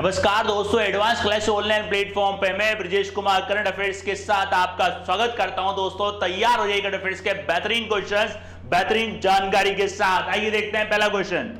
नमस्कार दोस्तों, advance class online platform पे मैं ब्रिजेश कुमार करंट अफेयर्स के साथ आपका स्वागत करता हूं। दोस्तों तैयार हो जाइए करंट अफेयर्स के बेहतरीन क्वेश्चंस, बेहतरीन जानकारी के साथ। आइए देखते हैं पहला क्वेश्चन।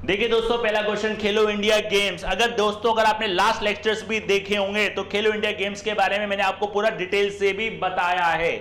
देखिए दोस्तों, पहला क्वेश्चन खेलो इंडिया गेम्स। अगर आपने लास्ट लेक्चर्स भी देखे होंगे तो खेलो इंडिया गेम्स के बारे में मैंने आपको पूरा डिटेल से भी बताया है।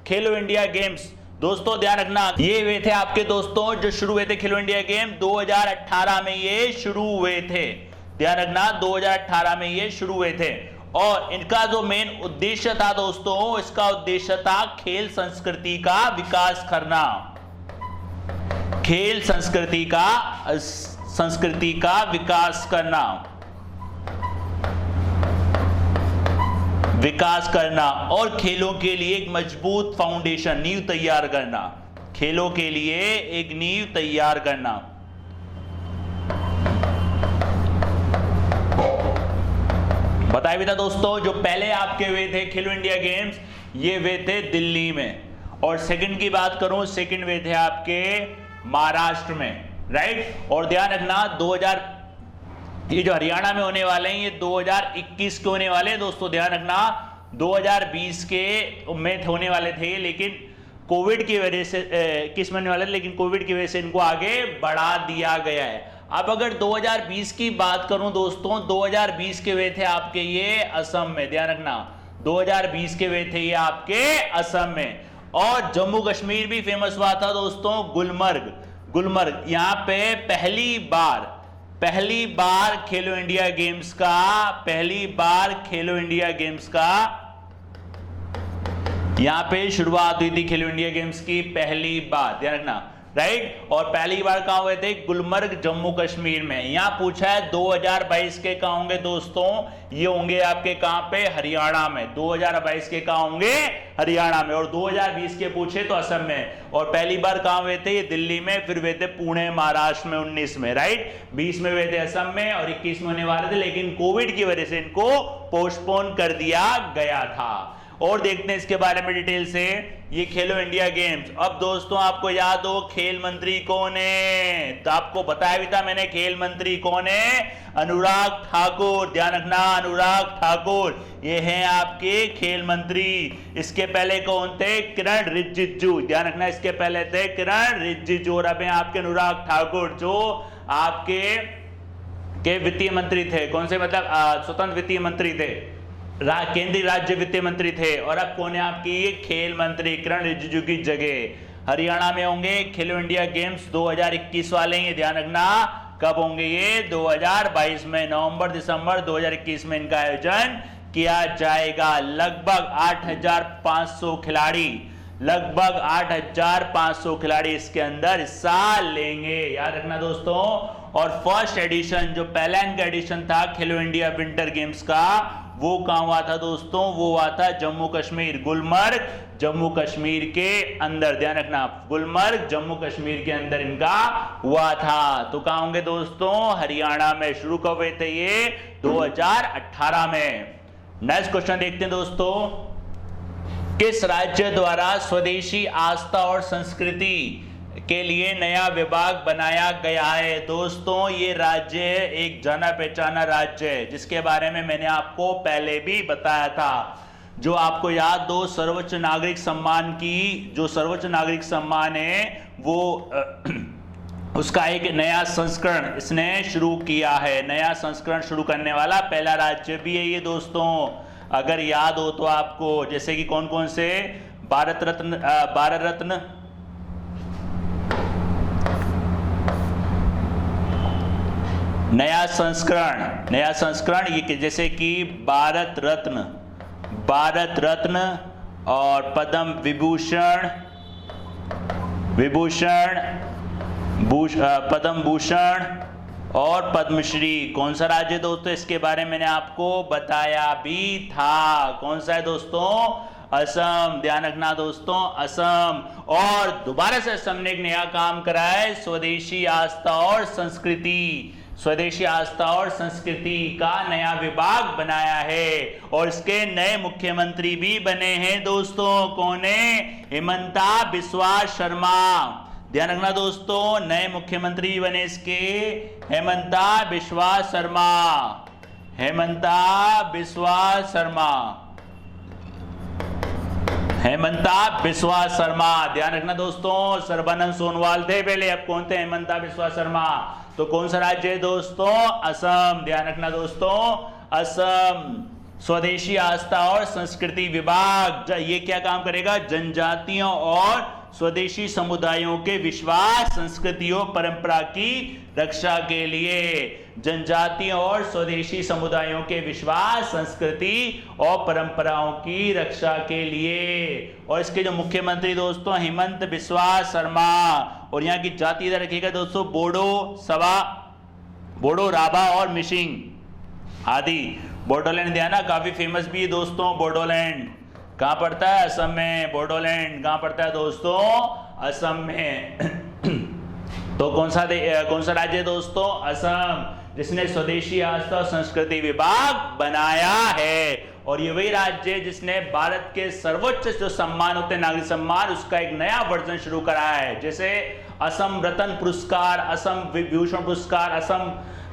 खेलो इंडिया गेम्स दोस्तों ध्यान रखना, ये वे थे आपके दोस्तों जो शुरू हुए थे। खेलो इंडिया गेम 2018 में ये शुरू हुए थे। ध्यान रखना 2018 में ये शुरू हुए थे और इनका जो मेन उद्देश्य था दोस्तों, इसका उद्देश्य था खेल संस्कृति का विकास करना। खेल संस्कृति का विकास करना और खेलों के लिए एक मजबूत फाउंडेशन, नींव तैयार करना। खेलों के लिए एक नींव तैयार करना। बताया भी था दोस्तों, जो पहले आपके हुए थे खेलो इंडिया गेम्स, ये वे थे दिल्ली में। और सेकंड की बात करूं, सेकंड वे थे आपके महाराष्ट्र में, राइट। और ध्यान रखना 2000 ये जो हरियाणा में होने वाले हैं ये 2021 के होने वाले हैं दोस्तों। ध्यान रखना 2020 के में होने वाले थे, लेकिन कोविड की वजह से 21 में होने वाले, लेकिन कोविड की वजह से इनको आगे बढ़ा दिया गया है। अब अगर 2020 की बात करूं दोस्तों, 2020 के वे थे आपके ये असम में। ध्यान रखना 2020 के वे थे ये आपके असम में। और जम्मू कश्मीर भी फेमस हुआ था दोस्तों, गुलमर्ग। यहाँ पे पहली बार खेलो इंडिया गेम्स का यहाँ पे शुरुआत हुई थी। खेलो इंडिया गेम्स की पहली बार, ध्यान रखना, राइट। और पहली बार कहां हुए थे? गुलमर्ग, जम्मू कश्मीर में। यहां पूछा है 2022 के कहां होंगे दोस्तों, ये होंगे आपके कहां पे? हरियाणा में। 2022 के कहां होंगे? हरियाणा में। और 2020 के पूछे तो असम में। और पहली बार कहां हुए थे? ये दिल्ली में। फिर हुए थे पुणे महाराष्ट्र में 19 में, राइट। 20 में हुए थे असम में और 21 में होने वाले थे, लेकिन कोविड की वजह से इनको पोस्टपोन कर दिया गया था। और देखते हैं इसके बारे में डिटेल से, ये खेलो इंडिया गेम्स। अब दोस्तों आपको याद हो खेल मंत्री कौन है? तो आपको बताया भी था मैंने, खेल मंत्री कौन है? अनुराग ठाकुर। ध्यान रखना अनुराग ठाकुर ये हैं आपके खेल मंत्री। इसके पहले कौन थे? किरण रिजिजू। ध्यान रखना इसके पहले थे किरण रिजिजू। और अब हैं आपके अनुराग ठाकुर जो आपके वित्तीय मंत्री थे। कौन से? मतलब स्वतंत्र वित्तीय मंत्री थे, केंद्रीय राज्य वित्त मंत्री थे। और अब कौन है आपकी? खेल मंत्री किरण रिजिजू की जगह। हरियाणा में होंगे खेलो इंडिया गेम्स 2021 वाले। ये ध्यान रखना कब होंगे? ये 2022 में, नवंबर दिसंबर 2021 में इनका आयोजन किया जाएगा। लगभग 8,500 खिलाड़ी इसके अंदर हिस्सा लेंगे, याद रखना दोस्तों। और फर्स्ट एडिशन, जो पहला इनका एडिशन था खेलो इंडिया विंटर गेम्स का, वो कहां हुआ था दोस्तों? वो हुआ था जम्मू कश्मीर, गुलमर्ग, जम्मू कश्मीर के अंदर। ध्यान रखना गुलमर्ग, जम्मू कश्मीर के अंदर इनका हुआ था। तो कहां होंगे दोस्तों? हरियाणा में। शुरू कब हुए थे ये? 2018 में। नेक्स्ट क्वेश्चन देखते हैं दोस्तों, किस राज्य द्वारा स्वदेशी आस्था और संस्कृति के लिए नया विभाग बनाया गया है? दोस्तों ये राज्य एक जाना पहचाना राज्य है, जिसके बारे में मैंने आपको पहले भी बताया था। जो आपको याद हो, सर्वोच्च नागरिक सम्मान की, जो सर्वोच्च नागरिक सम्मान है वो उसका एक नया संस्करण इसने शुरू किया है। नया संस्करण शुरू करने वाला पहला राज्य भी है ये दोस्तों। अगर याद हो तो आपको, जैसे कि कौन कौन से? भारत रत्न, नया संस्करण ये जैसे कि भारत रत्न और पद्म पद्म भूषण और पद्मश्री। कौन सा राज्य दोस्तों? इसके बारे में मैंने आपको बताया भी था। कौन सा है दोस्तों? असम। ध्यान रखना दोस्तों असम। और दोबारा से असम ने एक नया काम करा है, स्वदेशी आस्था और संस्कृति का नया विभाग बनाया है। और इसके नए मुख्यमंत्री भी बने हैं दोस्तों। कौन है? हिमंता बिस्वा शर्मा। ध्यान रखना दोस्तों, नए मुख्यमंत्री बने इसके हेमंता बिस्वा शर्मा। हेमंता बिस्वा शर्मा, हेमंता बिस्वा शर्मा। ध्यान रखना दोस्तों, सर्बानंद सोनोवाल थे पहले, अब कौन थे? हेमंता बिस्वा शर्मा। तो कौन सा राज्य है दोस्तों? असम। ध्यान रखना दोस्तों, असम। स्वदेशी आस्था और संस्कृति विभाग ये क्या काम करेगा? जनजातियों और स्वदेशी समुदायों के विश्वास, संस्कृति और परंपरा की रक्षा के लिए, जनजातियों और स्वदेशी समुदायों के विश्वास, संस्कृति और परंपराओं की रक्षा के लिए। और इसके जो मुख्यमंत्री दोस्तों हेमंत बिस्वा शर्मा। और यहाँ की जाति इधर रखिएगा दोस्तों, बोडो, सवा, बोडो, राभा और मिसिंग आदि। बोडोलैंड ध्यान, काफी फेमस भी है दोस्तों बोडोलैंड। कहाँ पड़ता है? असम में। बोडोलैंड कहाँ पड़ता है दोस्तों? असम में। तो कौन सा राज्य है दोस्तों? असम, जिसने स्वदेशी आस्था और संस्कृति विभाग बनाया है। और ये वही राज्य है जिसने भारत के सर्वोच्च जो सम्मान होते हैं, नागरिक सम्मान, उसका एक नया वर्जन शुरू कराया है। जैसे असम रत्न पुरस्कार, असम विभूषण पुरस्कार, असम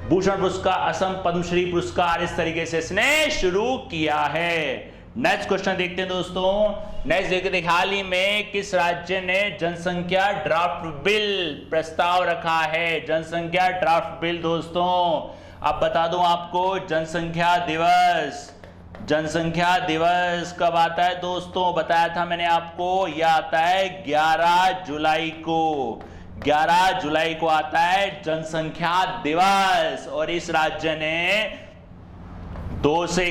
भूषण पुरस्कार, असम पद्मश्री पुरस्कार, इस तरीके से इसने शुरू किया है। नेक्स्ट क्वेश्चन देखते हैं दोस्तों। नेक्स्ट देखते हैं, हाल ही में किस राज्य ने जनसंख्या ड्राफ्ट बिल प्रस्ताव रखा है? जनसंख्या ड्राफ्ट बिल दोस्तों, अब बता दूं आपको, जनसंख्या दिवस, जनसंख्या दिवस कब आता है दोस्तों? बताया था मैंने आपको, यह आता है 11 जुलाई को। 11 जुलाई को आता है जनसंख्या दिवस। और इस राज्य ने 2 से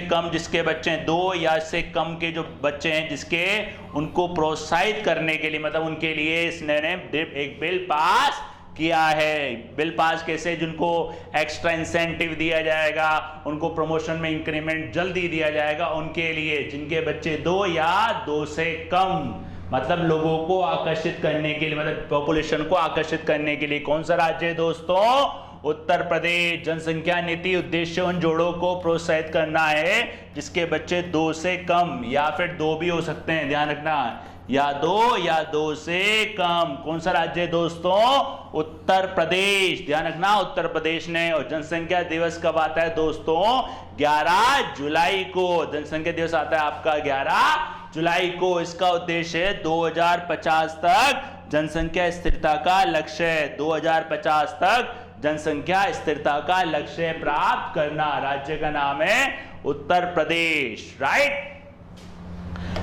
कम जिसके बच्चे हैं, 2 या इससे कम के जो बच्चे हैं जिसके, उनको प्रोत्साहित करने के लिए, मतलब उनके लिए इसने एक बिल पास किया है। बिल पास कैसे? जिनको एक्स्ट्रा इंसेंटिव दिया जाएगा, उनको प्रमोशन में इंक्रीमेंट जल्दी दिया जाएगा, उनके लिए, जिनके बच्चे 2 या 2 से कम, मतलब लोगों को आकर्षित करने के लिए, मतलब पॉपुलेशन को आकर्षित करने के लिए। कौन सा राज्य है दोस्तों? उत्तर प्रदेश। जनसंख्या नीति उद्देश्य उन जोड़ों को प्रोत्साहित करना है जिसके बच्चे 2 से कम, या फिर 2 भी हो सकते हैं, ध्यान रखना, या 2 से कम। कौन सा राज्य है दोस्तों? उत्तर प्रदेश। ध्यान रखना, उत्तर प्रदेश ने। और जनसंख्या दिवस कब आता है दोस्तों? 11 जुलाई को। जनसंख्या दिवस आता है आपका 11 जुलाई को। इसका उद्देश्य है 2050 तक जनसंख्या स्थिरता का लक्ष्य, 2050 तक जनसंख्या स्थिरता का लक्ष्य प्राप्त करना। राज्य का नाम है Uttar Pradesh, right.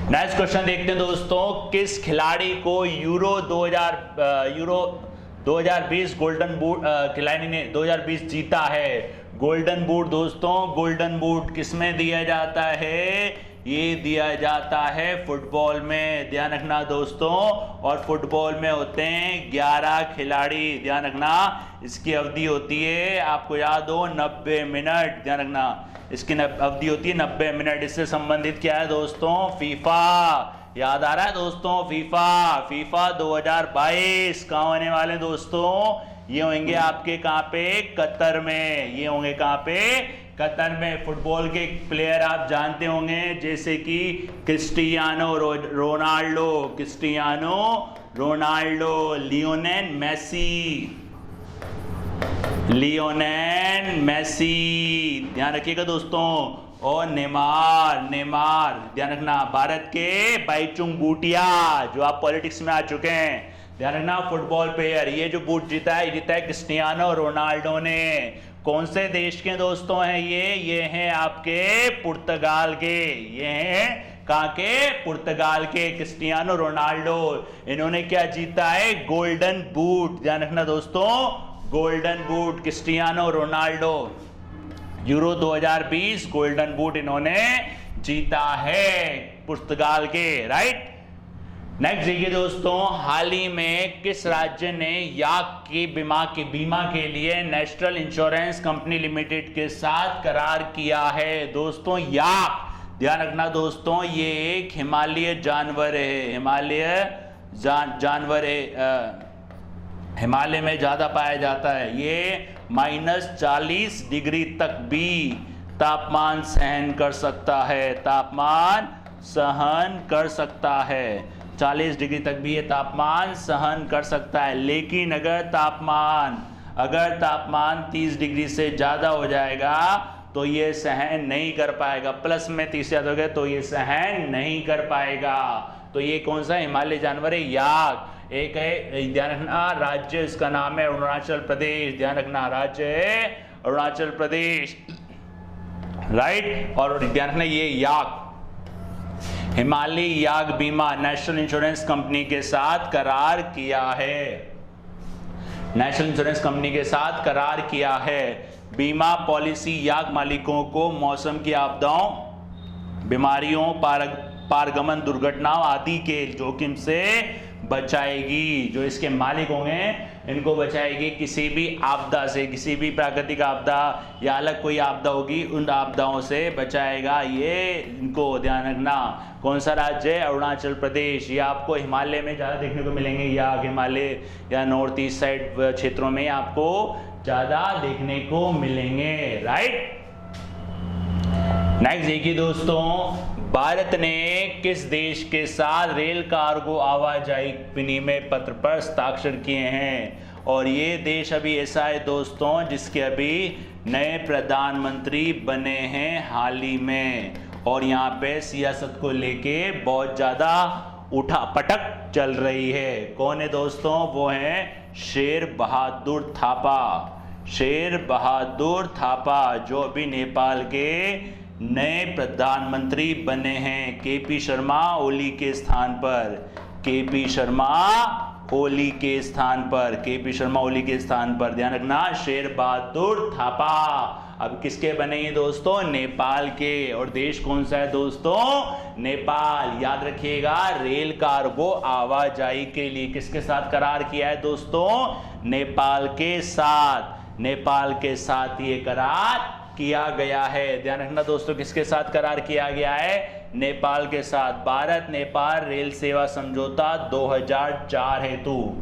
Next question देखते हैं दोस्तों, किस खिलाड़ी को यूरो 2020 गोल्डन बूट खिलाड़ी ने 2020 जीता है? गोल्डन बूट दोस्तों, गोल्डन बूट किसमें दिया जाता है? ये दिया जाता है फुटबॉल में। ध्यान रखना दोस्तों, और फुटबॉल में होते हैं 11 खिलाड़ी। ध्यान रखना, इसकी अवधि होती है, आपको याद हो, 90 मिनट। ध्यान रखना, इसकी अवधि होती है 90 मिनट। इससे संबंधित क्या है दोस्तों? फीफा। याद आ रहा है दोस्तों? फीफा 2022 कहाँ होने वाले दोस्तों? ये होंगे आपके कहाँ पे? कतर में। ये होंगे कहाँ पे? कतर में। फुटबॉल के प्लेयर आप जानते होंगे, जैसे कि क्रिस्टियानो रोनाल्डो, लियोनेल मेसी, ध्यान रखिएगा दोस्तों, और नेमार। ध्यान रखना, भारत के बाईचुंग बूटिया, जो आप पॉलिटिक्स में आ चुके हैं। ध्यान रखना, फुटबॉल प्लेयर, ये जो बूट जीता है क्रिस्टियानो रोनाल्डो ने। कौन से देश के दोस्तों हैं ये हैं आपके पुर्तगाल के। ये हैं कहाँ के? पुर्तगाल के। क्रिस्टियानो रोनाल्डो, इन्होंने क्या जीता है? Golden boot. ध्यान रखना दोस्तों, golden boot, Cristiano Ronaldo, euro 2020 golden boot इन्होंने जीता है, पुर्तगाल के, राइट। नेक्स्ट देखिए दोस्तों, हाल ही में किस राज्य ने याक की बीमा के लिए नेशनल इंश्योरेंस कंपनी लिमिटेड के साथ करार किया है? दोस्तों याक, ध्यान रखना दोस्तों, ये एक हिमालय जानवर है। जानवर है, हिमालय में ज्यादा पाया जाता है। ये -40 डिग्री तक भी तापमान सहन कर सकता है। तापमान सहन कर सकता है, 40 डिग्री तक भी ये तापमान सहन कर सकता है। लेकिन अगर तापमान 30 डिग्री से ज़्यादा हो जाएगा तो ये सहन नहीं कर पाएगा, प्लस में 30 याद हो गया तो ये सहन नहीं कर पाएगा। तो ये कौन सा हिमालय जानवर है? याक। एक है, ध्यान रखना, राज्य इसका नाम है अरुणाचल प्रदेश, ध्यान रखना राज्य है अरुणाचल प्रदेश, राइट। और ध्यान रखना ये याक हिमालय याक बीमा नेशनल इंश्योरेंस कंपनी के साथ करार किया है, नेशनल इंश्योरेंस कंपनी के साथ करार किया है। बीमा पॉलिसी याक मालिकों को मौसम की आपदाओं, बीमारियों, पारगमन दुर्घटनाओं आदि के जोखिम से बचाएगी। जो इसके मालिक होंगे इनको बचाएगी किसी भी आपदा से, किसी भी प्राकृतिक आपदा या अलग कोई आपदा होगी उन आपदाओं से बचाएगा ये इनको, ध्यान रखना। कौन सा राज्य है? अरुणाचल प्रदेश। ये आपको हिमालय में ज़्यादा देखने को मिलेंगे, या हिमालय या नॉर्थ ईस्ट साइड क्षेत्रों में आपको ज़्यादा देखने को मिलेंगे, राइट। नेक्स्ट देखिए दोस्तों, भारत ने किस देश के साथ रेल कार्गो आवाजाही विनिमय पत्र पर हस्ताक्षर किए हैं? और ये देश अभी ऐसा है दोस्तों जिसके अभी नए प्रधानमंत्री बने हैं हाल ही में, और यहाँ पे सियासत को लेके बहुत ज़्यादा उठापटक चल रही है। कौन है दोस्तों? वो हैं शेर बहादुर थापा, शेर बहादुर थापा, जो अभी नेपाल के नए प्रधानमंत्री बने हैं केपी शर्मा ओली के स्थान पर, केपी शर्मा ओली के स्थान पर, केपी शर्मा ओली के स्थान पर, ध्यान रखना शेर बहादुर थापा। अब किसके बने ये दोस्तों? नेपाल के। और देश कौन सा है दोस्तों? नेपाल। याद रखिएगा, रेल कार्गो आवाजाही के लिए किसके साथ करार किया है दोस्तों? नेपाल के साथ, नेपाल के साथ ये करार किया गया है। ध्यान रखना दोस्तों, किसके साथ करार किया गया है? नेपाल के साथ। भारत नेपाल रेल सेवा समझौता 2004 हेतु,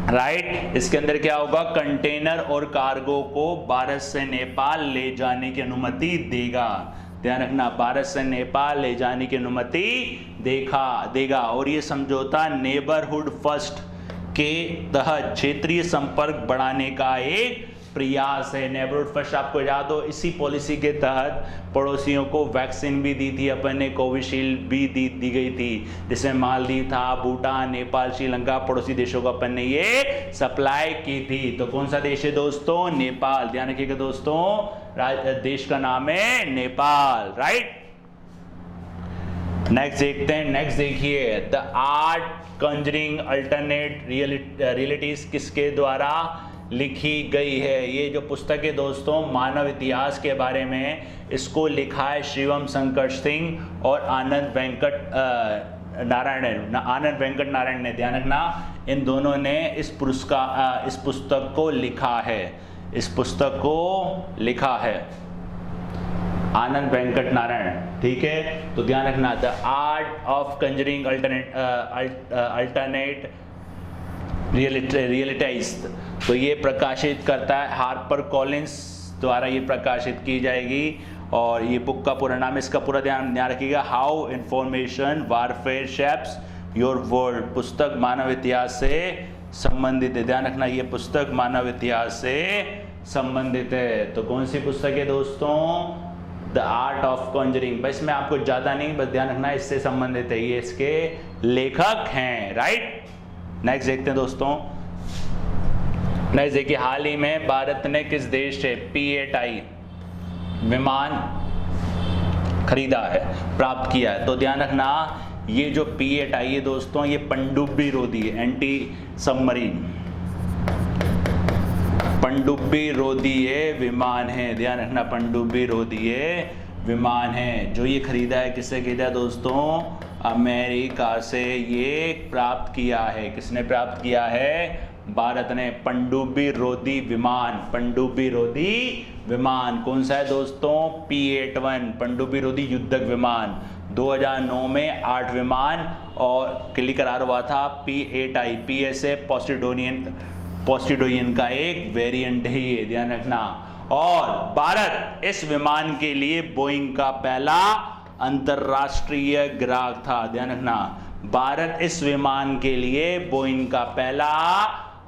राइट। इसके अंदर क्या होगा? कंटेनर और कार्गो को भारत से नेपाल ले जाने की अनुमति देगा। ध्यान रखना, भारत से नेपाल ले जाने की अनुमति देगा। और ये समझौता नेबरहुड फर्स्ट के तहत क्षेत्रीय संपर्क बढ़ाने का एक प्रयास है। नेबरहुड फर्स्ट आपको याद हो, इसी पॉलिसी के तहत पड़ोसियों को वैक्सीन भी दी थी अपन ने, कोविशील्ड भी दी गई थी, जिसमें मालदीव था, भूटान, नेपाल, श्रीलंका, पड़ोसी देशों को अपन ने ये सप्लाई की थी। तो कौन सा देश है दोस्तों? नेपाल। ध्यान रखिएगा दोस्तों, देश का नाम है नेपाल, राइट। नेक्स्ट देखते हैं, नेक्स्ट देखिए, the art Conjuring alternate realities किसके द्वारा लिखी गई है? ये जो पुस्तक है दोस्तों मानव इतिहास के बारे में, इसको लिखा है शिवम शंकर सिंह और आनंद वेंकट नारायण ने। ध्यान रखना, इन दोनों ने इस पुस्तक को लिखा है, इस पुस्तक को लिखा है आनंद वेंकट नारायण, ठीक है। तो ध्यान रखना, the art of Conjuring alternate realities, तो ये प्रकाशित करता है हार्पर कॉलिंस द्वारा, ये प्रकाशित की जाएगी। और ये बुक का पूरा नाम, इसका पूरा ध्यान रखिएगा, how information warfare shapes your world. पुस्तक मानव इतिहास से संबंधित है। ध्यान रखना, ये पुस्तक मानव इतिहास से संबंधित है। तो कौन सी पुस्तक है दोस्तों? The art of Conjuring. बस मैं आपको ज़्यादा नहीं, बस ध्यान रखना इससे संबंधित है, ये इसके लेखक हैं, राइट। नेक्स्ट देखते हैं दोस्तों, नेक्स्ट देखिए, हाल ही में भारत ने किस देश से P-8I विमान खरीदा है, प्राप्त किया है? तो ध्यान रखना, ये जो P-8I है दोस्तों, ये पनडुब्बी रोधी एंटी सबमरीन, पनडुब्बी रोधी विमान है। ध्यान रखना, पनडुब्बी रोधी विमान है। जो ये खरीदा है, किससे खरीदा है दोस्तों? अमेरिका से ये प्राप्त किया है। किसने प्राप्त किया है? भारत ने। पनडुब्बी रोधी विमान, पनडुब्बी रोधी विमान कौन सा है दोस्तों? P-81 पनडुब्बी रोधी युद्धक विमान। 2009 में 8 विमान और के लिए करार हुआ था। P-8I PSA पोस्टिडोनियन का एक वेरिएंट है ये, ध्यान रखना। और भारत इस विमान के लिए बोइंग का पहला अंतरराष्ट्रीय ग्राहक था। ध्यान रखना, भारत इस विमान के लिए बोइंग का पहला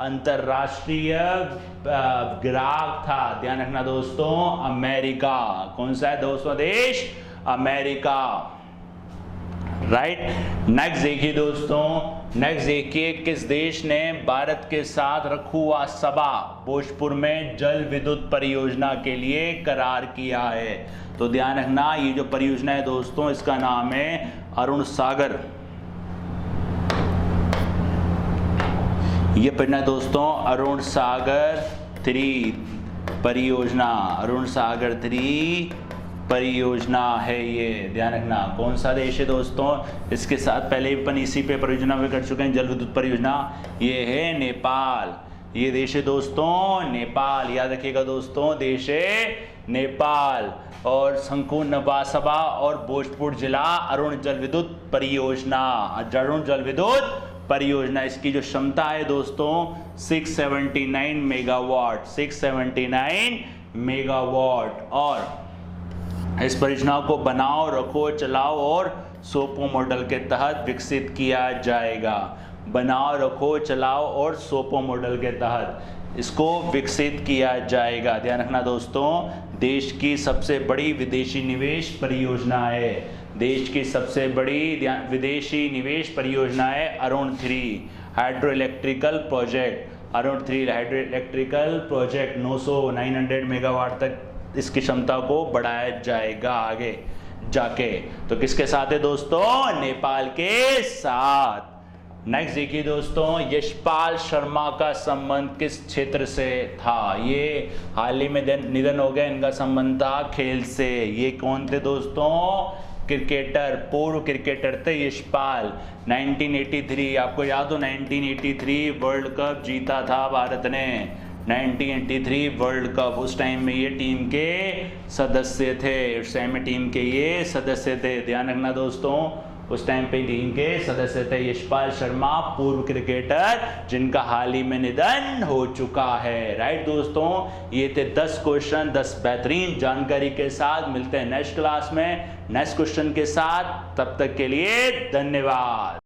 अंतरराष्ट्रीय ग्राहक था, ध्यान रखना दोस्तों, अमेरिका। कौन सा है दोस्तों देश? America, right. नेक्स्ट देखिए दोस्तों, नेक्स्ट देखिए, किस देश ने भारत के साथ रखुआ सबा भोजपुर में जल विद्युत परियोजना के लिए करार किया है? तो ध्यान रखना, ये जो परियोजना है दोस्तों, इसका नाम है अरुण सागर। ये पढ़ना दोस्तों, अरुण सागर 3 परियोजना, अरुण सागर 3 परियोजना है ये, ध्यान रखना। कौन सा देश है दोस्तों? इसके साथ पहले भी अपन इसी पे परियोजना में कर चुके हैं, जल विद्युत परियोजना। ये है नेपाल, ये देश है दोस्तों नेपाल, याद रखिएगा दोस्तों, देश है नेपाल। और शंकु नवासभा और भोजपुर जिला अरुण जल विद्युत परियोजना, अरुण जल विद्युत परियोजना, इसकी जो क्षमता है दोस्तों 679 मेगावाट, 679 मेगावाट। और इस परियोजना को बनाओ, रखो, चलाओ और सोपो मॉडल के तहत विकसित किया जाएगा। बनाओ, रखो, चलाओ और सोपो मॉडल के तहत इसको विकसित किया जाएगा। ध्यान रखना दोस्तों, देश की सबसे बड़ी विदेशी निवेश परियोजना है, देश की सबसे बड़ी विदेशी निवेश परियोजना है Arun 3 hydro electrical project. Arun 3 hydro electrical project 900 megawatt तक इसकी क्षमता को बढ़ाया जाएगा आगे जाके। तो किसके साथ है दोस्तों? नेपाल के साथ। नेक्स्ट देखिए दोस्तों, यशपाल शर्मा का संबंध किस क्षेत्र से था? ये हाल ही में निधन हो गया, इनका संबंध था खेल से। ये कौन थे दोस्तों? क्रिकेटर, पूर्व क्रिकेटर थे यशपाल। 1983, आपको याद हो 1983 वर्ल्ड कप जीता था भारत ने, 1983 वर्ल्ड कप। उस टाइम में ये टीम के सदस्य थे, उस टाइम में टीम के ये सदस्य थे, ध्यान रखना दोस्तों, उस टाइम पे टीम के सदस्य थे यशपाल शर्मा, पूर्व क्रिकेटर, जिनका हाल ही में निधन हो चुका है। राइट दोस्तों, ये थे 10 क्वेश्चन, 10 बेहतरीन जानकारी के साथ। मिलते हैं नेक्स्ट क्लास में नेक्स्ट क्वेश्चन के साथ, तब तक के लिए धन्यवाद।